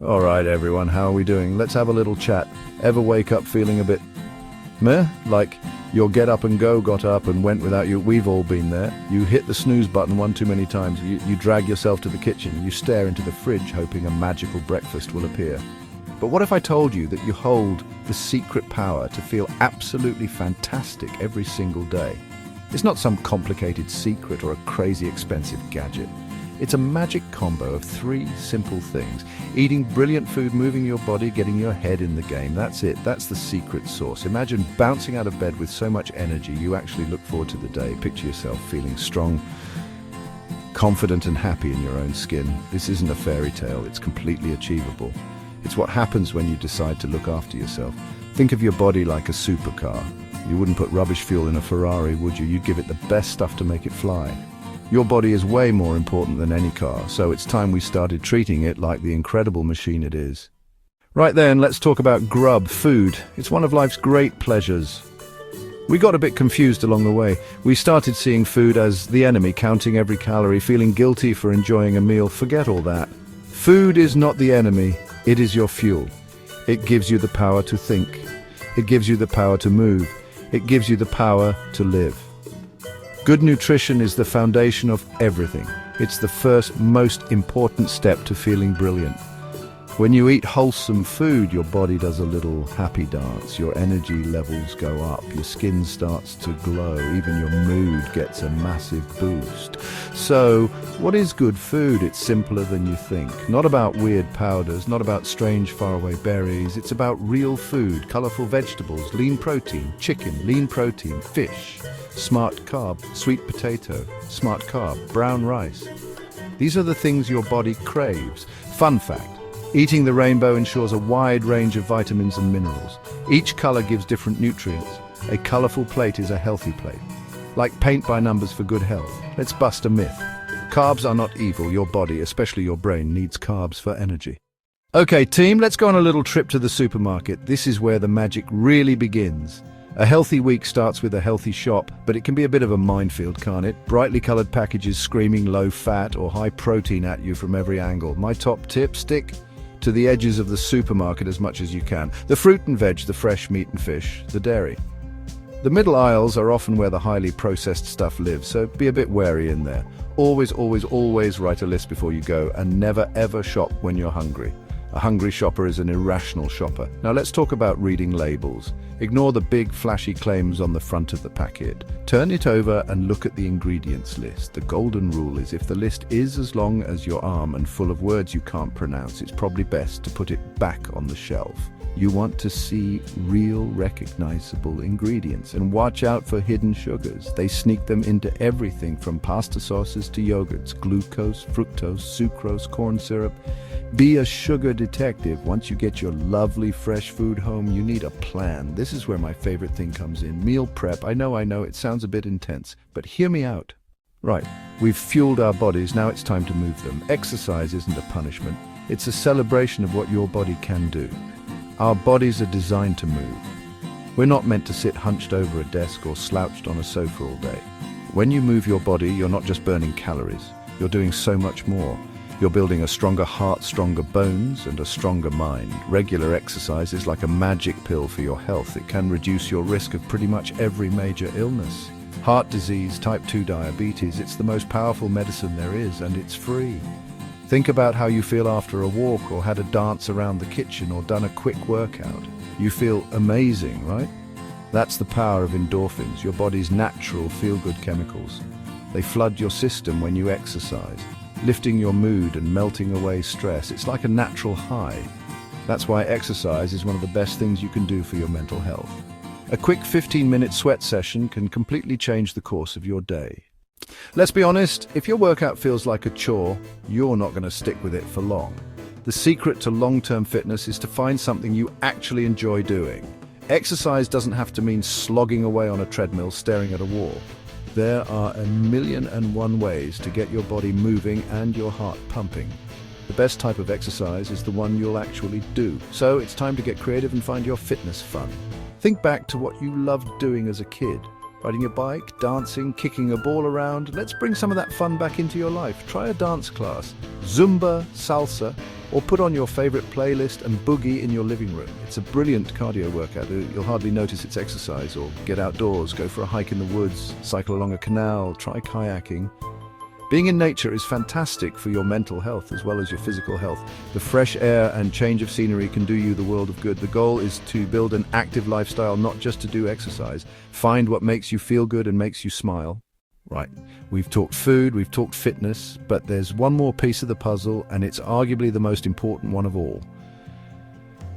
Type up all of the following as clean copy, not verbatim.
All right, everyone, how are we doing? Let's have a little chat. Ever wake up feeling a bit meh? Like your get up and go got up and went without you? We've all been there. You hit the snooze button one too many times. You drag yourself to the kitchen. You stare into the fridge hoping a magical breakfast will appear. But what if I told you that you hold the secret power to feel absolutely fantastic every single day? It's not some complicated secret or a crazy expensive gadget. It's a magic combo of three simple things. Eating brilliant food, moving your body, getting your head in the game. That's it. That's the secret sauce. Imagine bouncing out of bed with so much energy you actually look forward to the day. Picture yourself feeling strong, confident and happy in your own skin. This isn't a fairy tale. It's completely achievable. It's what happens when you decide to look after yourself. Think of your body like a supercar. You wouldn't put rubbish fuel in a Ferrari, would you? You'd give it the best stuff to make it fly. Your body is way more important than any car, so it's time we started treating it like the incredible machine it is. Right then, let's talk about grub, food. It's one of life's great pleasures. We got a bit confused along the way. We started seeing food as the enemy, counting every calorie, feeling guilty for enjoying a meal. Forget all that. Food is not the enemy, it is your fuel. It gives you the power to think. It gives you the power to move. It gives you the power to live. Good nutrition is the foundation of everything. It's the first, most important step to feeling brilliant. When you eat wholesome food, your body does a little happy dance. Your energy levels go up. Your skin starts to glow. Even your mood gets a massive boost. So, what is good food? It's simpler than you think. Not about weird powders, not about strange faraway berries. It's about real food, colorful vegetables, lean protein, chicken, lean protein, fish, smart carb, sweet potato, smart carb, brown rice. These are the things your body craves. Fun fact. Eating the rainbow ensures a wide range of vitamins and minerals. Each color gives different nutrients. A colorful plate is a healthy plate. Like paint by numbers for good health. Let's bust a myth. Carbs are not evil. Your body, especially your brain, needs carbs for energy. Okay, team, let's go on a little trip to the supermarket. This is where the magic really begins. A healthy week starts with a healthy shop, but it can be a bit of a minefield, can't it? Brightly colored packages screaming low fat or high protein at you from every angle. My top tip, stick to the edges of the supermarket as much as you can. The fruit and veg, the fresh meat and fish, the dairy. The middle aisles are often where the highly processed stuff lives, so be a bit wary in there. Always, always, always write a list before you go, and never ever shop when you're hungry. A hungry shopper is an irrational shopper. Now let's talk about reading labels. Ignore the big flashy claims on the front of the packet. Turn it over and look at the ingredients list. The golden rule is if the list is as long as your arm and full of words you can't pronounce, it's probably best to put it back on the shelf. You want to see real, recognizable ingredients, and watch out for hidden sugars. They sneak them into everything from pasta sauces to yogurts, glucose, fructose, sucrose, corn syrup. Be a sugar detective. Once you get your lovely fresh food home, you need a plan. This is where my favorite thing comes in. Meal prep. I know, it sounds a bit intense, but hear me out. Right, we've fueled our bodies, now it's time to move them. Exercise isn't a punishment. It's a celebration of what your body can do. Our bodies are designed to move. We're not meant to sit hunched over a desk or slouched on a sofa all day. When you move your body, you're not just burning calories. You're doing so much more. You're building a stronger heart, stronger bones, and a stronger mind. Regular exercise is like a magic pill for your health. It can reduce your risk of pretty much every major illness. Heart disease, type 2 diabetes, it's the most powerful medicine there is, and it's free. Think about how you feel after a walk or had a dance around the kitchen or done a quick workout. You feel amazing, right? That's the power of endorphins, your body's natural feel-good chemicals. They flood your system when you exercise, lifting your mood and melting away stress. It's like a natural high. That's why exercise is one of the best things you can do for your mental health. A quick 15-minute sweat session can completely change the course of your day. Let's be honest, if your workout feels like a chore, you're not going to stick with it for long. The secret to long-term fitness is to find something you actually enjoy doing. Exercise doesn't have to mean slogging away on a treadmill staring at a wall. There are 1,000,001 ways to get your body moving and your heart pumping. The best type of exercise is the one you'll actually do. So it's time to get creative and find your fitness fun. Think back to what you loved doing as a kid. Riding your bike, dancing, kicking a ball around. Let's bring some of that fun back into your life. Try a dance class, Zumba, salsa, or put on your favorite playlist and boogie in your living room. It's a brilliant cardio workout. You'll hardly notice it's exercise. Or get outdoors, go for a hike in the woods, cycle along a canal, try kayaking. Being in nature is fantastic for your mental health as well as your physical health. The fresh air and change of scenery can do you the world of good. The goal is to build an active lifestyle, not just to do exercise. Find what makes you feel good and makes you smile. Right, we've talked food, we've talked fitness, but there's one more piece of the puzzle, and it's arguably the most important one of all.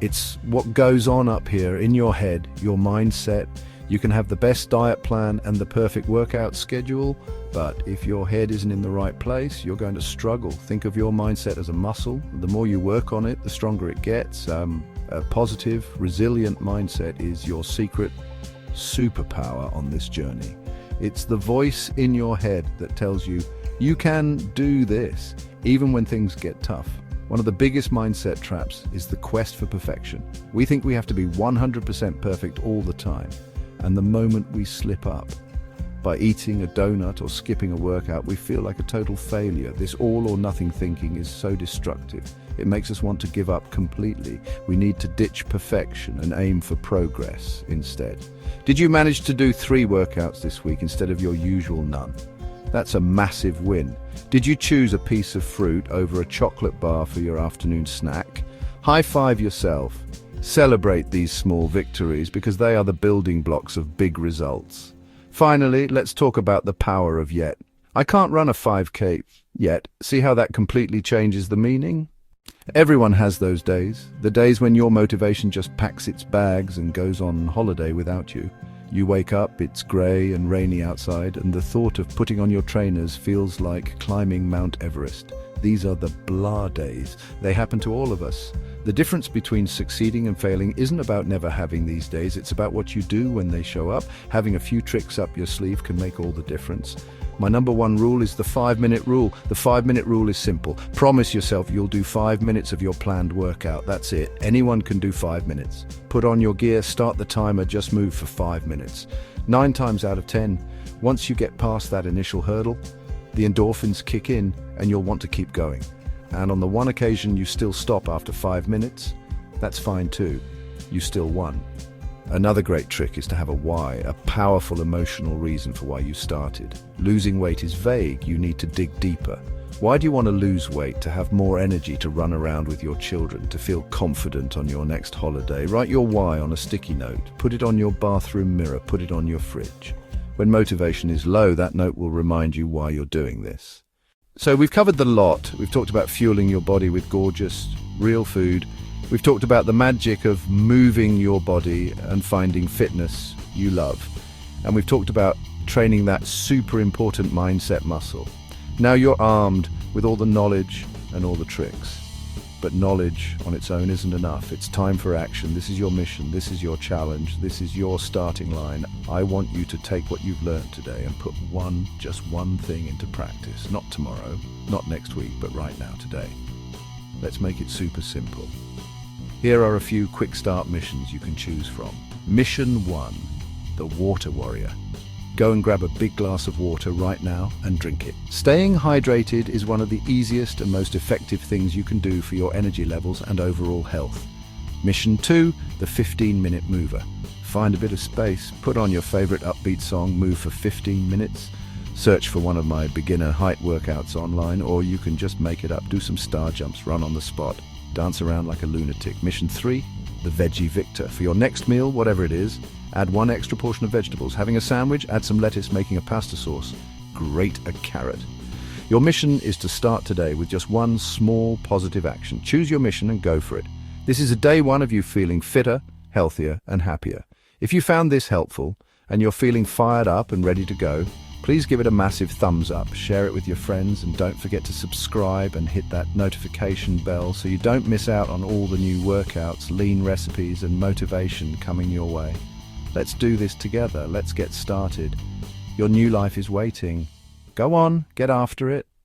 It's what goes on up here in your head, your mindset. You can have the best diet plan and the perfect workout schedule, but if your head isn't in the right place, you're going to struggle. Think of your mindset as a muscle. The more you work on it, the stronger it gets. A positive, resilient mindset is your secret superpower on this journey. It's the voice in your head that tells you, you can do this, even when things get tough. One of the biggest mindset traps is the quest for perfection. We think we have to be 100% perfect all the time. And the moment we slip up, by eating a donut or skipping a workout, we feel like a total failure. This all or nothing thinking is so destructive. It makes us want to give up completely. We need to ditch perfection and aim for progress instead. Did you manage to do 3 workouts this week instead of your usual none? That's a massive win. Did you choose a piece of fruit over a chocolate bar for your afternoon snack? High five yourself. Celebrate these small victories because they are the building blocks of big results. Finally, let's talk about the power of yet. I can't run a 5K yet. See how that completely changes the meaning? Everyone has those days, the days when your motivation just packs its bags and goes on holiday without you. You wake up, it's grey and rainy outside, and the thought of putting on your trainers feels like climbing Mount Everest. These are the blah days. They happen to all of us. The difference between succeeding and failing isn't about never having these days, it's about what you do when they show up. Having a few tricks up your sleeve can make all the difference. My number 1 rule is the 5-minute rule. The 5-minute rule is simple. Promise yourself you'll do 5 minutes of your planned workout. That's it. Anyone can do 5 minutes. Put on your gear, start the timer, just move for 5 minutes. 9 times out of 10, once you get past that initial hurdle, the endorphins kick in and you'll want to keep going. And on the one occasion you still stop after 5 minutes, that's fine too. You still won. Another great trick is to have a why, a powerful emotional reason for why you started. Losing weight is vague, you need to dig deeper. Why do you want to lose weight? To have more energy to run around with your children, to feel confident on your next holiday. Write your why on a sticky note, put it on your bathroom mirror, put it on your fridge. When motivation is low, that note will remind you why you're doing this. So we've covered the lot. We've talked about fueling your body with gorgeous, real food. We've talked about the magic of moving your body and finding fitness you love. And we've talked about training that super important mindset muscle. Now you're armed with all the knowledge and all the tricks. But knowledge on its own isn't enough. It's time for action. This is your mission. This is your challenge. This is your starting line. I want you to take what you've learned today and put just one thing into practice. Not tomorrow, not next week, but right now, today. Let's make it super simple. Here are a few quick start missions you can choose from. Mission 1, the Water Warrior. Go and grab a big glass of water right now and drink it. Staying hydrated is one of the easiest and most effective things you can do for your energy levels and overall health. Mission 2, the 15-minute mover. Find a bit of space, put on your favorite upbeat song, move for 15 minutes. Search for one of my beginner height workouts online, or you can just make it up. Do some star jumps, run on the spot, dance around like a lunatic. Mission 3, the Veggie Victor. For your next meal, whatever it is, add 1 extra portion of vegetables. Having a sandwich, add some lettuce, making a pasta sauce. Grate a carrot. Your mission is to start today with just one small positive action. Choose your mission and go for it. This is a day 1 of you feeling fitter, healthier, and happier. If you found this helpful and you're feeling fired up and ready to go, please give it a massive thumbs up, share it with your friends, and don't forget to subscribe and hit that notification bell so you don't miss out on all the new workouts, lean recipes, and motivation coming your way. Let's do this together. Let's get started. Your new life is waiting. Go on, get after it.